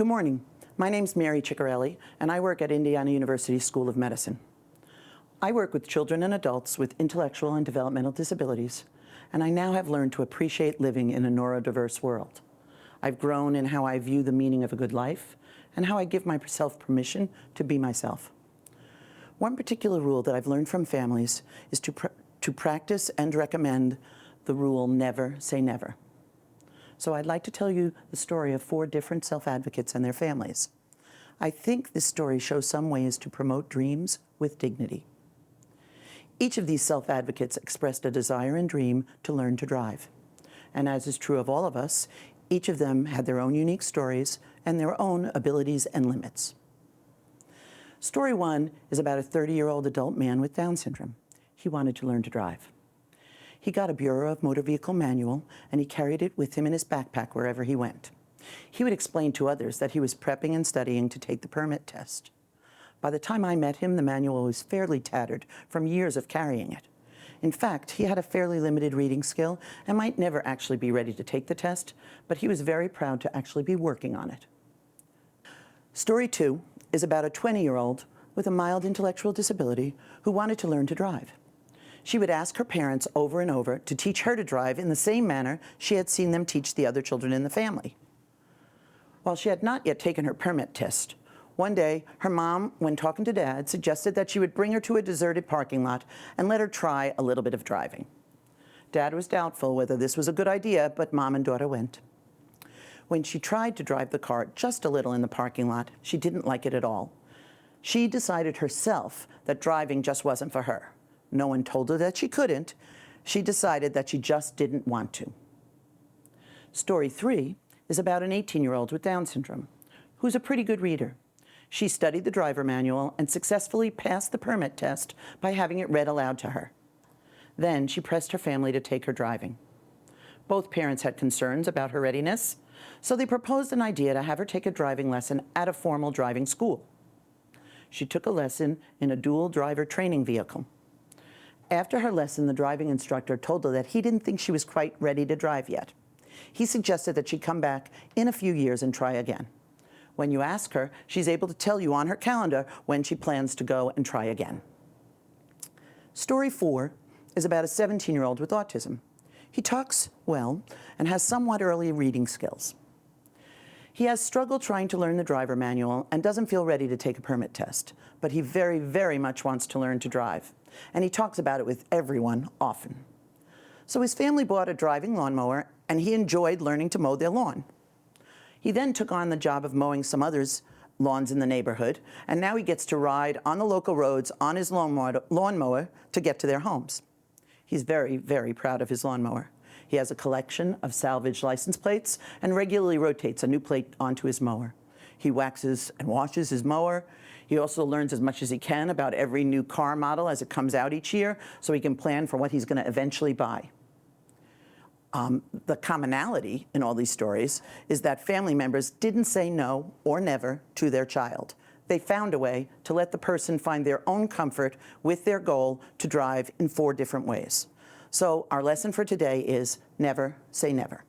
Good morning. My name's Mary Ciccarelli, and I work at Indiana University School of Medicine. I work with children and adults with intellectual and developmental disabilities, and I now have learned to appreciate living in a neurodiverse world. I've grown in how I view the meaning of a good life and how I give myself permission to be myself. One particular rule that I've learned from families is to practice and recommend the rule never say never. So I'd like to tell you the story of 4 different self-advocates and their families. I think this story shows some ways to promote dreams with dignity. Each of these self-advocates expressed a desire and dream to learn to drive. And as is true of all of us, each of them had their own unique stories and their own abilities and limits. Story 1 is about a 30-year-old adult man with Down syndrome. He wanted to learn to drive. He got a Bureau of Motor Vehicle manual, and he carried it with him in his backpack wherever he went. He would explain to others that he was prepping and studying to take the permit test. By the time I met him, the manual was fairly tattered from years of carrying it. In fact, he had a fairly limited reading skill and might never actually be ready to take the test, but he was very proud to actually be working on it. Story 2 is about a 20-year-old with a mild intellectual disability who wanted to learn to drive. She would ask her parents over and over to teach her to drive in the same manner she had seen them teach the other children in the family. While she had not yet taken her permit test, one day her mom, when talking to Dad, suggested that she would bring her to a deserted parking lot and let her try a little bit of driving. Dad was doubtful whether this was a good idea, but Mom and daughter went. When she tried to drive the car just a little in the parking lot, she didn't like it at all. She decided herself that driving just wasn't for her. No one told her that she couldn't. She decided that she just didn't want to. Story 3 is about an 18-year-old with Down syndrome who's a pretty good reader. She studied the driver manual and successfully passed the permit test by having it read aloud to her. Then she pressed her family to take her driving. Both parents had concerns about her readiness, so they proposed an idea to have her take a driving lesson at a formal driving school. She took a lesson in a dual driver training vehicle. After her lesson, the driving instructor told her that he didn't think she was quite ready to drive yet. He suggested that she come back in a few years and try again. When you ask her, she's able to tell you on her calendar when she plans to go and try again. Story 4 is about a 17-year-old with autism. He talks well and has somewhat early reading skills. He has struggled trying to learn the driver manual and doesn't feel ready to take a permit test, but he very, very much wants to learn to drive, and he talks about it with everyone often. So his family bought a driving lawnmower, and he enjoyed learning to mow their lawn. He then took on the job of mowing some others' lawns in the neighborhood, and now he gets to ride on the local roads on his lawnmower to get to their homes. He's very, very proud of his lawnmower. He has a collection of salvaged license plates and regularly rotates a new plate onto his mower. He waxes and washes his mower. He also learns as much as he can about every new car model as it comes out each year so he can plan for what he's going to eventually buy. The commonality in all these stories is that family members didn't say no or never to their child. They found a way to let the person find their own comfort with their goal to drive in 4 different ways. So our lesson for today is never say never.